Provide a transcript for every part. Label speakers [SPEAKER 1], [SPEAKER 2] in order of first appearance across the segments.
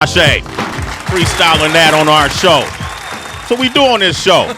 [SPEAKER 1] Tarjay freestyling that on our show. So we do on this show.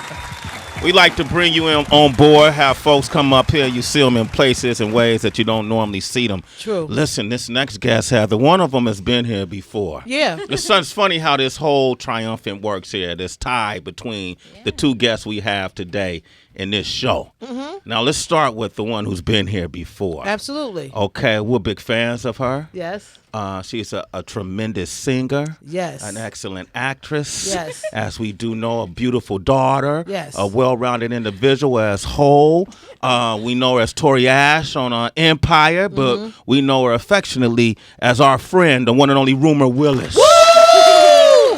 [SPEAKER 1] We like to bring you on board, have folks come up here. You see them in places and ways that you don't normally see them.
[SPEAKER 2] True.
[SPEAKER 1] Listen, this next guest, Heather, one of them has been here before.
[SPEAKER 2] Yeah.
[SPEAKER 1] It's funny how this whole triumphant works here, this tie between the two guests we have today in this show. Mm-hmm. Now, let's start with the one who's been here before.
[SPEAKER 2] Absolutely.
[SPEAKER 1] Okay, we're big fans of her.
[SPEAKER 2] Yes.
[SPEAKER 1] She's a tremendous singer.
[SPEAKER 2] Yes.
[SPEAKER 1] An excellent actress.
[SPEAKER 2] Yes.
[SPEAKER 1] As we do know, a beautiful daughter.
[SPEAKER 2] Yes.
[SPEAKER 1] A well-rounded individual as whole. We know her as Tori Ash on Empire, but we know her affectionately as our friend, the one and only Rumor Willis.
[SPEAKER 2] Woo!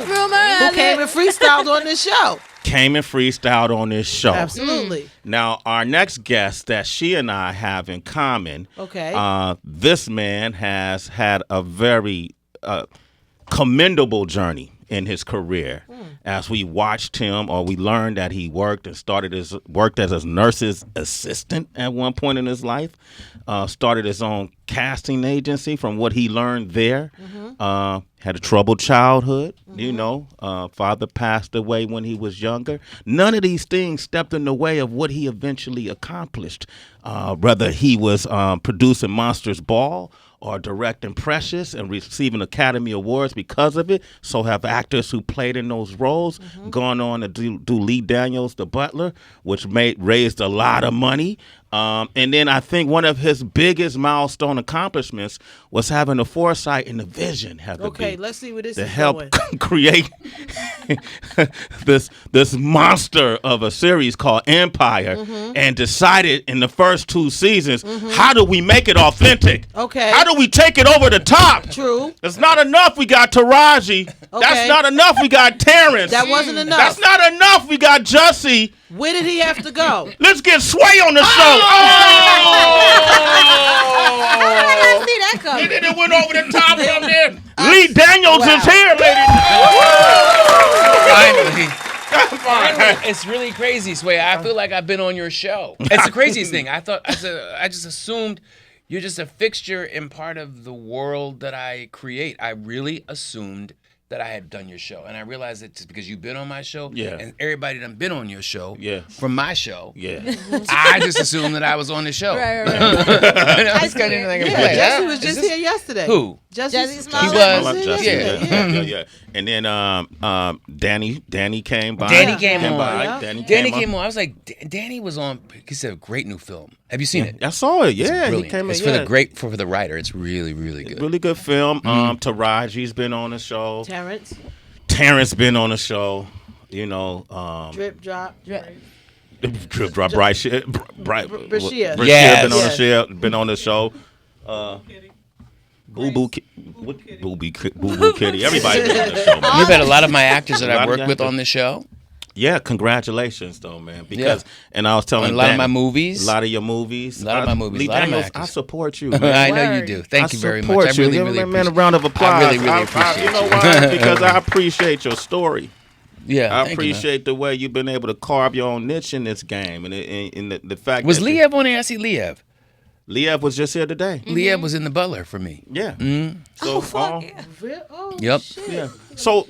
[SPEAKER 2] Rumor. Who came and freestyled on this show.
[SPEAKER 1] Came and freestyled on this show.
[SPEAKER 2] Absolutely.
[SPEAKER 1] Now, our next guest that she and I have in common, this man has had a very commendable journey in his career. As we watched him, or we learned that he worked as a nurse's assistant at one point in his life, started his own casting agency from what he learned there. Had a troubled childhood, father passed away when he was younger. None of these things stepped in the way of what he eventually accomplished. Whether he was producing Monsters Ball or directing Precious and receiving Academy Awards because of it. So have actors who played in those roles gone on to do Lee Daniels, The Butler, which raised a lot of money. And then I think one of his biggest milestone accomplishments was having the foresight and the vision.
[SPEAKER 2] Okay, let's see where this is
[SPEAKER 1] help
[SPEAKER 2] going.
[SPEAKER 1] create this monster of a series called Empire, and decided in the first 2 seasons, how do we make it authentic?
[SPEAKER 2] Okay.
[SPEAKER 1] How do we take it over the top?
[SPEAKER 2] True.
[SPEAKER 1] It's not enough we got Taraji.
[SPEAKER 2] Okay.
[SPEAKER 1] That's not enough we got Terrence.
[SPEAKER 2] That wasn't enough.
[SPEAKER 1] That's not enough we got Jussie.
[SPEAKER 2] Where did he have to go?
[SPEAKER 1] Let's get Sway on the show.
[SPEAKER 3] I see that coming.
[SPEAKER 1] And then it went over the top from there. Lee Daniels is here, ladies.
[SPEAKER 4] Finally. It's really crazy, Sway. I feel like I've been on your show. It's the craziest thing. I just assumed you're just a fixture and part of the world that I create. I really assumed that I had done your show. And I realized that just because you've been on my show, and everybody done been on your show from my show, I just assumed that I was on the show.
[SPEAKER 3] Right.
[SPEAKER 4] I just got anything to play.
[SPEAKER 2] Jussie was just here yesterday.
[SPEAKER 4] Who?
[SPEAKER 2] Jesse's
[SPEAKER 3] He
[SPEAKER 4] was.
[SPEAKER 1] Yeah. And then Danny came by.
[SPEAKER 4] Danny came on.
[SPEAKER 1] Danny
[SPEAKER 4] came on. I was like, Danny was on. He said, a great new film. Have you seen it?
[SPEAKER 1] I saw it. Yeah,
[SPEAKER 4] it's
[SPEAKER 1] he came.
[SPEAKER 4] It's for the writer. It's really, really good.
[SPEAKER 1] Really good film. Taraji's been on the show.
[SPEAKER 2] Terrence
[SPEAKER 1] been on the show.
[SPEAKER 2] Drip drop.
[SPEAKER 1] Brashia.
[SPEAKER 4] Yes.
[SPEAKER 1] Been on the show. Boo Boo Kitty. Everybody's been on the show. Man.
[SPEAKER 4] You've had a lot of my actors that I've worked with on the show.
[SPEAKER 1] Yeah, congratulations, though, man. Because, and I was telling
[SPEAKER 4] a lot of my movies.
[SPEAKER 1] A lot of your movies.
[SPEAKER 4] A lot of my movies.
[SPEAKER 1] Lee
[SPEAKER 4] a lot of my
[SPEAKER 1] Daniels,
[SPEAKER 4] actors.
[SPEAKER 1] I support you, man.
[SPEAKER 4] I know you do. Thank you very much. I really, really appreciate it.
[SPEAKER 1] A round of applause.
[SPEAKER 4] I really, really appreciate it.
[SPEAKER 1] You know why? Because I appreciate your story.
[SPEAKER 4] Yeah,
[SPEAKER 1] I appreciate the way you've been able to carve your own niche in this game. And the fact
[SPEAKER 4] was Liev on there? I see Liev.
[SPEAKER 1] Liev was just here today.
[SPEAKER 4] Liev was in The Butler for me.
[SPEAKER 1] Yeah.
[SPEAKER 4] So,
[SPEAKER 2] fuck
[SPEAKER 4] yep.
[SPEAKER 2] Shit.
[SPEAKER 1] Yeah. So,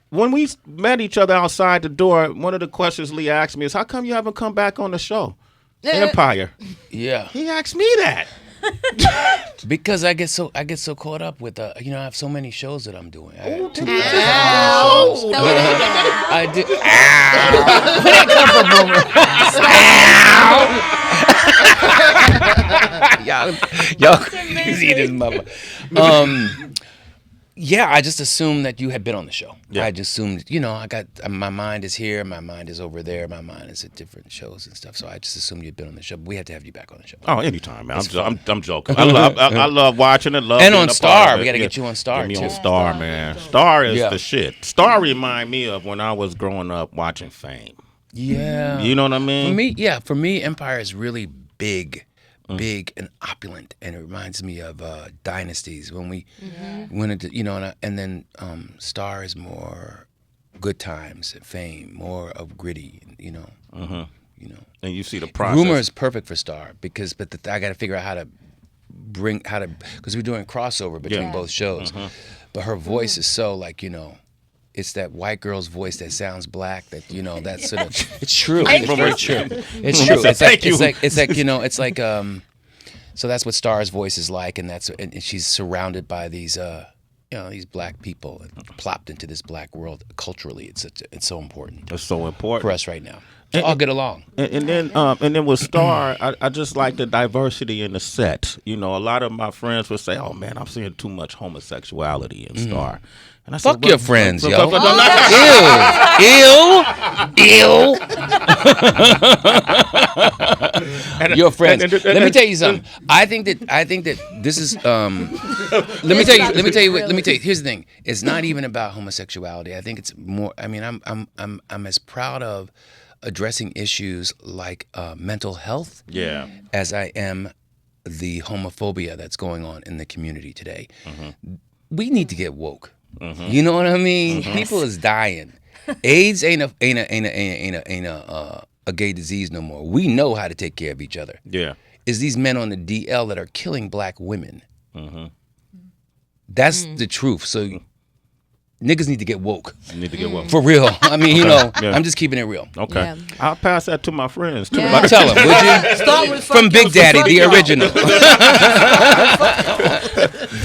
[SPEAKER 1] when we met each other outside the door, one of the questions Lee asked me is, how come you haven't come back on the show? Empire.
[SPEAKER 4] Yeah.
[SPEAKER 1] He asked me that.
[SPEAKER 4] Because I get so caught up with I have so many shows that I'm doing. I do. Where did that come from, Y'all crazy this mother. Yeah, I just assumed that you had been on the show. Yeah. I just assumed, I got my mind is here, my mind is over there, my mind is at different shows and stuff. So I just assumed you'd been on the show. But we have to have you back on the show.
[SPEAKER 1] Oh, anytime, man. I'm joking. I love watching it.
[SPEAKER 4] And on Star, we got to get you on Star
[SPEAKER 1] get me
[SPEAKER 4] too.
[SPEAKER 1] on Star, man. Star is the shit. Star remind me of when I was growing up watching Fame.
[SPEAKER 4] Yeah,
[SPEAKER 1] you know what I mean.
[SPEAKER 4] For me, Empire is really big and opulent, and it reminds me of dynasties when we went into, and then Star is more good times and Fame, more of gritty,
[SPEAKER 1] And you see the process.
[SPEAKER 4] Rumor is perfect for Star I got to figure out how to because we're doing crossover between both shows. but her voice is so like, it's that white girl's voice that sounds black. That that's sort of. It's true. It's very true. It's true. It's like So that's what Star's voice is like, and she's surrounded by these these black people and plopped into this black world. Culturally, it's so important.
[SPEAKER 1] It's so important
[SPEAKER 4] for us right now. To all get along.
[SPEAKER 1] And then with Star, I just like the diversity in the set. A lot of my friends would say, "Oh man, I'm seeing too much homosexuality in Star." And I
[SPEAKER 4] Fuck
[SPEAKER 1] said,
[SPEAKER 4] your friends, yo.
[SPEAKER 1] Ew.
[SPEAKER 4] Your friends. Let me tell you something. I think that this is. Let me tell you. Here's the thing. It's not even about homosexuality. I think it's more. I mean, I'm as proud of addressing issues like mental health.
[SPEAKER 1] Yeah.
[SPEAKER 4] As I am the homophobia that's going on in the community today. Mm-hmm. We need to get woke. Mm-hmm. You know what I mean? Mm-hmm. People is dying. AIDS ain't a gay disease no more. We know how to take care of each other.
[SPEAKER 1] Yeah.
[SPEAKER 4] It's these men on the DL that are killing black women. Mm-hmm. That's the truth. So niggas need to get woke.
[SPEAKER 1] You need to get woke.
[SPEAKER 4] For real. I mean, yeah. I'm just keeping it real.
[SPEAKER 1] Okay. Yeah. I'll pass that to my friends, too.
[SPEAKER 4] Yeah. Tell them, would you?
[SPEAKER 2] Start with
[SPEAKER 4] From Big Daddy, the original.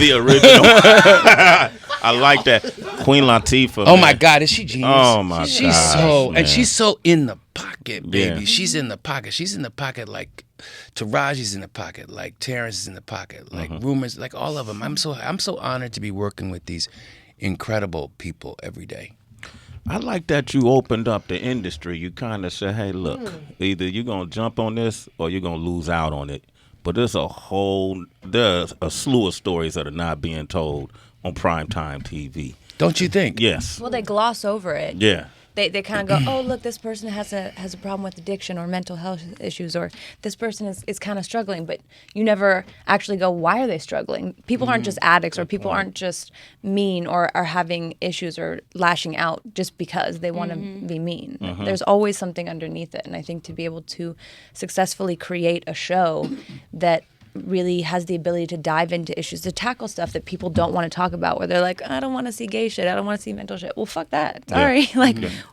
[SPEAKER 1] The original. I like that. Queen Latifah.
[SPEAKER 4] Oh, my God. Is she genius?
[SPEAKER 1] Oh, my God.
[SPEAKER 4] She's she's so in the pocket, baby. Yeah. She's in the pocket. She's in the pocket like Taraji's in the pocket, like Terrence is in the pocket, like Rumors, like all of them. I'm so honored to be working with these incredible people every day.
[SPEAKER 1] I like that you opened up the industry. You kind of said, hey, look, either you're going to jump on this or you're going to lose out on it. But there's a slew of stories that are not being told on primetime TV.
[SPEAKER 4] Don't you think?
[SPEAKER 1] Yes.
[SPEAKER 3] Well, they gloss over it.
[SPEAKER 1] Yeah.
[SPEAKER 3] They kind of go, oh, look, this person has a problem with addiction or mental health issues, or this person is kind of struggling, but you never actually go, why are they struggling? People aren't just addicts, or people aren't just mean or are having issues or lashing out just because they want to be mean. There's always something underneath it, and I think to be able to successfully create a show that really has the ability to dive into issues, to tackle stuff that people don't want to talk about, where they're like, I don't want to see gay shit, I don't want to see mental shit. Well, fuck that. Sorry.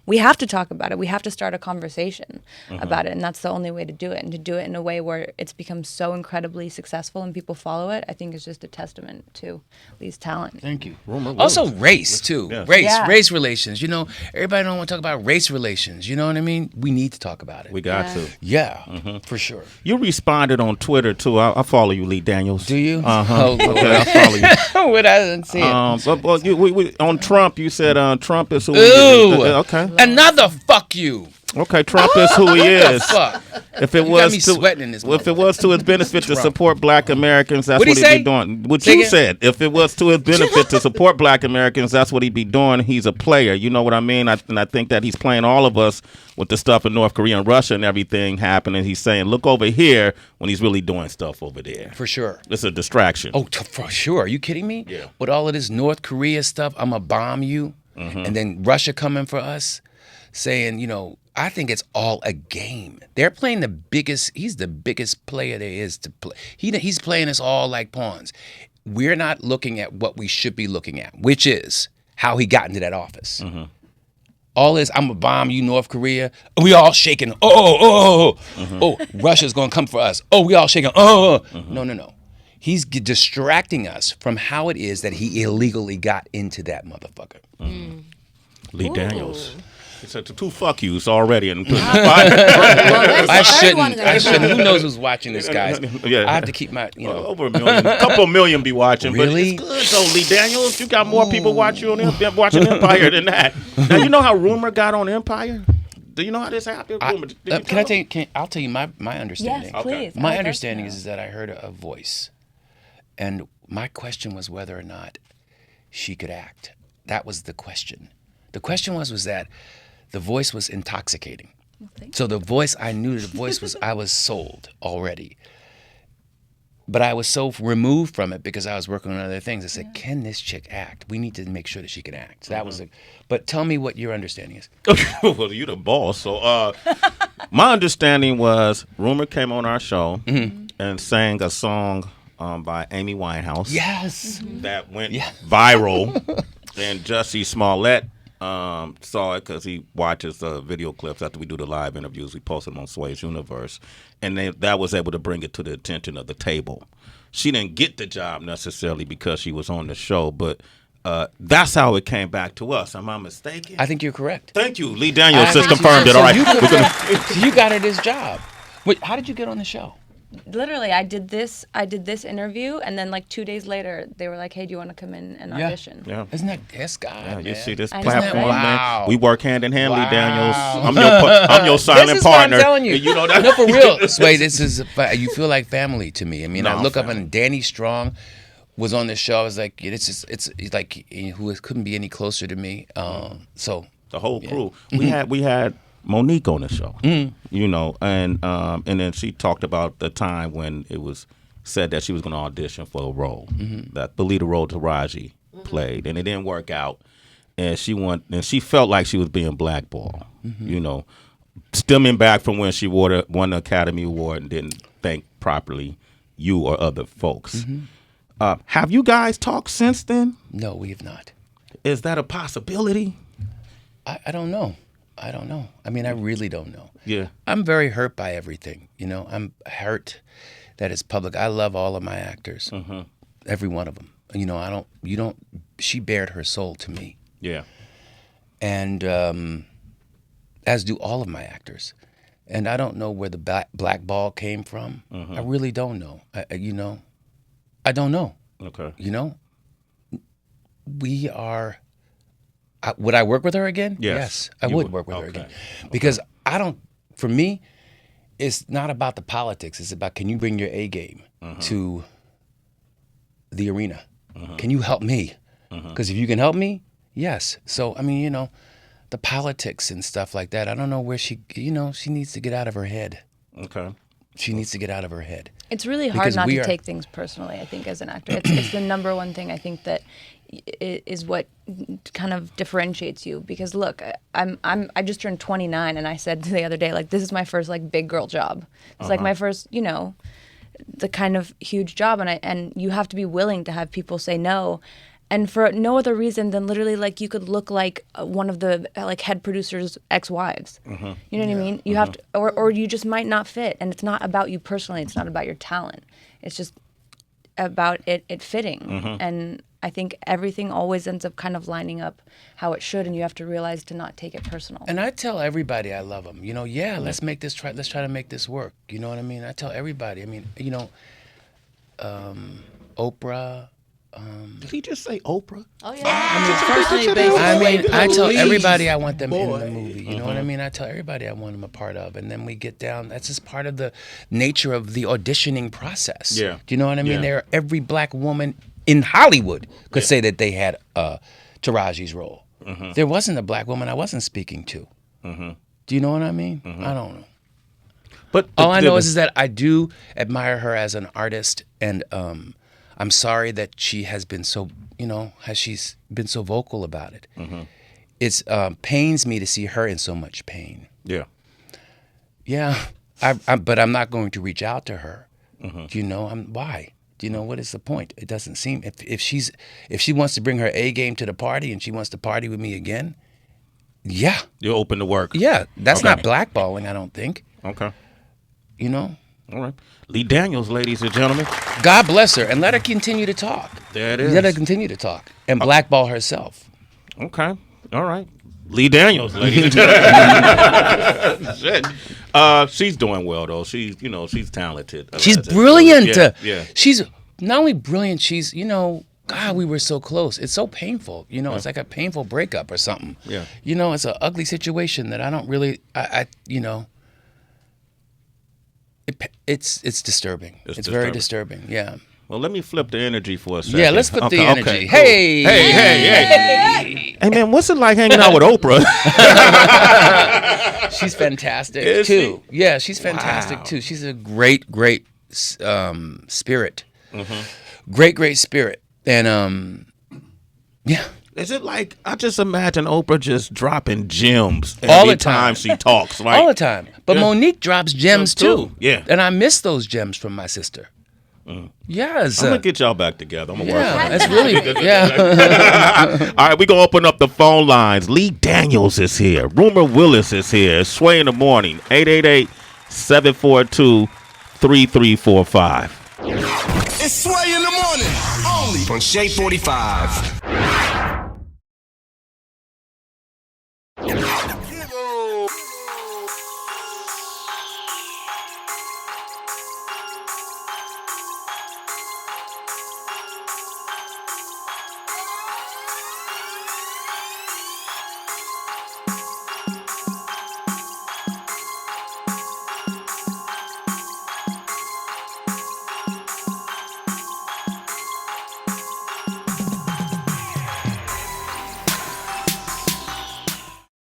[SPEAKER 3] We have to talk about it. We have to start a conversation about it, and that's the only way to do it. And to do it in a way where it's become so incredibly successful and people follow it, I think is just a testament to Lee's talent.
[SPEAKER 4] Thank you. Also race, too. Yes. Race relations. Everybody don't want to talk about race relations. You know what I mean? We need to talk about it.
[SPEAKER 1] We got to.
[SPEAKER 4] Yeah, for sure.
[SPEAKER 1] You responded on Twitter, too. I follow you, Lee Daniels.
[SPEAKER 4] Do you?
[SPEAKER 1] Oh, okay, I follow you.
[SPEAKER 4] What I didn't see it.
[SPEAKER 1] But on Trump, you said Trump is who
[SPEAKER 4] he is.
[SPEAKER 1] Okay.
[SPEAKER 4] Another fuck you.
[SPEAKER 1] Okay, Trump is who he is.
[SPEAKER 4] Fuck.
[SPEAKER 1] If it was to his benefit to support Black Americans, that's what he'd be doing. What you said. If it was to his benefit to support Black Americans, that's what he'd be doing. He's a player. You know what I mean? And I think that he's playing all of us with the stuff in North Korea and Russia and everything happening. He's saying, look over here, when he's really doing stuff over there.
[SPEAKER 4] For sure.
[SPEAKER 1] It's a distraction.
[SPEAKER 4] Oh, for sure. Are you kidding me?
[SPEAKER 1] Yeah.
[SPEAKER 4] With all of this North Korea stuff, I'm going to bomb you. And then Russia coming for us, saying, I think it's all a game. They're playing he's the biggest player there is to play. He's playing us all like pawns. We're not looking at what we should be looking at, which is how he got into that office. All this, I'm going to bomb you, North Korea. We all shaking. Oh, Russia's going to come for us. Oh, we all shaking. No. He's distracting us from how it is that he illegally got into that motherfucker.
[SPEAKER 1] Lee Daniels. He said two fuck yous already. I
[SPEAKER 4] shouldn't. Who knows who's watching this, guys? I have to keep my,
[SPEAKER 1] over a million. A couple million be watching.
[SPEAKER 4] Really?
[SPEAKER 1] But it's good, though, Lee Daniels. You got more people watching Empire than that. Now, you know how Rumor got on Empire? Do you know how this happened?
[SPEAKER 4] I'll tell you my understanding.
[SPEAKER 3] Yes, please.
[SPEAKER 4] My understanding is that I heard a voice. And my question was whether or not she could act. That was the question. The question was that the voice was intoxicating. So the voice, I knew the voice was, I was sold already. But I was so removed from it because I was working on other things. I said, can this chick act? We need to make sure that she can act. So that was but tell me what your understanding is.
[SPEAKER 1] Well, you're the boss. So my understanding was Rumor came on our show and sang a song by Amy Winehouse.
[SPEAKER 4] Yes.
[SPEAKER 1] That went viral. And Jussie Smollett saw it because he watches video clips after we do the live interviews. We post them on Sway's Universe. And that was able to bring it to the attention of the table. She didn't get the job necessarily because she was on the show, but that's how it came back to us. Am I mistaken?
[SPEAKER 4] I think you're correct.
[SPEAKER 1] Thank you. Lee Daniels just confirmed it. All right.
[SPEAKER 4] You got her this job. Wait, how did you get on the show?
[SPEAKER 3] Literally, I did this interview, and then like 2 days later, they were like, "Hey, do you want to come in and audition?"
[SPEAKER 1] Yeah.
[SPEAKER 4] Isn't that this guy?
[SPEAKER 1] Yeah, you
[SPEAKER 4] man.
[SPEAKER 1] see this
[SPEAKER 3] I know,
[SPEAKER 1] platform,
[SPEAKER 3] right?
[SPEAKER 4] Wow.
[SPEAKER 1] man. We work hand in hand,
[SPEAKER 4] Wow.
[SPEAKER 1] Lee Daniels. I'm your silent
[SPEAKER 4] this is
[SPEAKER 1] partner.
[SPEAKER 4] What I'm telling you.
[SPEAKER 1] You know that?
[SPEAKER 4] No, for real. Sway, this is you feel like family to me. I mean,
[SPEAKER 1] No,
[SPEAKER 4] I look up
[SPEAKER 1] family.
[SPEAKER 4] and Danny Strong was on the show. I was like, it's like who couldn't be any closer to me. So
[SPEAKER 1] the whole crew. We had Monique on the show, you know, and then she talked about the time when it was said that she was going to audition for a role, that the lead role Taraji played, and it didn't work out, and she felt like she was being blackballed, you know, stemming back from when she won the Academy Award and didn't thank properly you or other folks. Have you guys talked since then?
[SPEAKER 4] no, we have not.
[SPEAKER 1] Is that a possibility?
[SPEAKER 4] I don't know. I mean, I really don't know.
[SPEAKER 1] Yeah.
[SPEAKER 4] I'm very hurt by everything. You know, I'm hurt that it's public. I love all of my actors, every one of them. You know, she bared her soul to me.
[SPEAKER 1] Yeah.
[SPEAKER 4] And as do all of my actors. And I don't know where the black ball came from. I really don't know. I don't know.
[SPEAKER 1] Okay.
[SPEAKER 4] You know, we are. Would I work with her again?
[SPEAKER 1] Yes,
[SPEAKER 4] I
[SPEAKER 1] you
[SPEAKER 4] would
[SPEAKER 1] would.
[SPEAKER 4] work with her
[SPEAKER 1] Okay.
[SPEAKER 4] again. Because for me, it's not about the politics. It's about, can you bring your A game to the arena? Can you help me? Because if you can help me, yes. So, I mean, you know, the politics and stuff like that, I don't know where she needs to get out of her head.
[SPEAKER 1] Okay.
[SPEAKER 4] She needs to get out of her head.
[SPEAKER 3] It's really hard
[SPEAKER 4] Because
[SPEAKER 3] not to take things personally, I think, as an actor. It's the number one thing I think that is what kind of differentiates you. Because look, I just turned 29, and I said the other day, like, this is my first like big girl job. It's like my first, you know, the kind of huge job, and you have to be willing to have people say no. And for no other reason than literally, like, you could look like one of the like head producer's ex-wives. You know what I mean? You have to, or you just might not fit. And it's not about you personally. It's not about your talent. It's just about it fitting. And I think everything always ends up kind of lining up how it should. And you have to realize to not take it personal.
[SPEAKER 4] And I tell everybody I love them. You know, let's try to make this work. You know what I mean? I tell everybody. I mean, you know, Oprah.
[SPEAKER 1] Did he just say Oprah?
[SPEAKER 2] Oh yeah. I mean,
[SPEAKER 4] I tell everybody I want them in the movie. You know what I mean? I tell everybody I want them a part of, and then we get down. That's just part of the nature of the auditioning process.
[SPEAKER 1] Yeah.
[SPEAKER 4] Do you know what I mean?
[SPEAKER 1] Yeah.
[SPEAKER 4] Every black woman in Hollywood could say that they had Taraji's role. There wasn't a black woman I wasn't speaking to. Do you know what I mean? I don't know.
[SPEAKER 1] But
[SPEAKER 4] all I know is that I do admire her as an artist, and I'm sorry that she has been so, she's been so vocal about it. It's pains me to see her in so much pain.
[SPEAKER 1] Yeah.
[SPEAKER 4] Yeah, but I'm not going to reach out to her. Do you know why? Do you know what is the point? It doesn't seem if she wants to bring her A game to the party and she wants to party with me again, yeah,
[SPEAKER 1] You're open to work.
[SPEAKER 4] yeah, that's
[SPEAKER 1] Okay.
[SPEAKER 4] not blackballing. I don't think.
[SPEAKER 1] Okay.
[SPEAKER 4] You know.
[SPEAKER 1] All right. Lee Daniels, ladies and gentlemen.
[SPEAKER 4] God bless her, and let her continue to talk.
[SPEAKER 1] There it is.
[SPEAKER 4] Let her continue to talk and blackball herself.
[SPEAKER 1] Okay. All right. Lee Daniels, ladies and gentlemen. Shit. She's doing well though. She's talented.
[SPEAKER 4] She's brilliant.
[SPEAKER 1] Yeah.
[SPEAKER 4] She's not only brilliant. She's God, we were so close. It's so painful. It's like a painful breakup or something.
[SPEAKER 1] Yeah.
[SPEAKER 4] It's an ugly situation that I don't really. It's disturbing. It's very disturbing. Yeah.
[SPEAKER 1] Well, let me flip the energy for a second.
[SPEAKER 4] Yeah, let's flip the energy.
[SPEAKER 1] Okay, cool.
[SPEAKER 4] Hey.
[SPEAKER 1] Hey, man, what's it like hanging out with Oprah?
[SPEAKER 4] She's fantastic
[SPEAKER 1] Is
[SPEAKER 4] too.
[SPEAKER 1] she?
[SPEAKER 4] Yeah, she's fantastic
[SPEAKER 1] Wow.
[SPEAKER 4] too. She's a great spirit. Great spirit. And yeah.
[SPEAKER 1] Is it like, I just imagine Oprah just dropping gems
[SPEAKER 4] All
[SPEAKER 1] every
[SPEAKER 4] the time.
[SPEAKER 1] she talks, right?
[SPEAKER 4] All the time. But
[SPEAKER 1] Yeah.
[SPEAKER 4] Monique drops gems
[SPEAKER 1] Gems, too.
[SPEAKER 4] too.
[SPEAKER 1] Yeah.
[SPEAKER 4] And I miss those gems from my sister. Yes.
[SPEAKER 1] I'm gonna get y'all back together. I'm gonna work on it.
[SPEAKER 4] That's really good. Yeah.
[SPEAKER 1] All right, we gonna open up the phone lines. Lee Daniels is here. Rumor Willis is here. It's Sway in the morning. 888-742-3345.
[SPEAKER 5] It's Sway in the morning. Only on Shea 45.